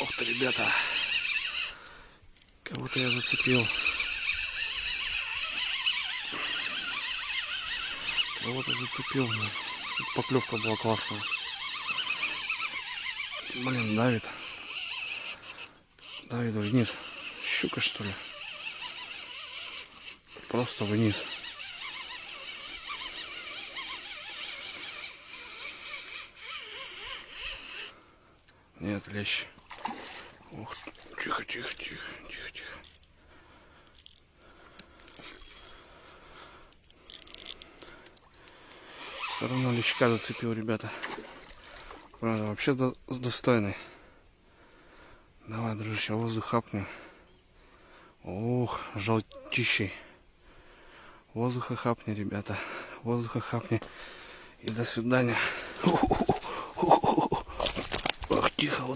Ух ты, ребята. Кого-то я зацепил. Кого-то зацепил. Поклевка была классная. Блин, давит. Давит вниз. Щука, что ли? Просто вниз. Нет, лещ. Ух, тихо, тихо, тихо, тихо, тихо. Все равно лещка зацепил, ребята. Правда, вообще достойный. Давай, дружище, воздух хапнем. Ух, желтищий. Воздуха хапни, ребята. Воздуха хапни. И до свидания. Ах, тихо, вот.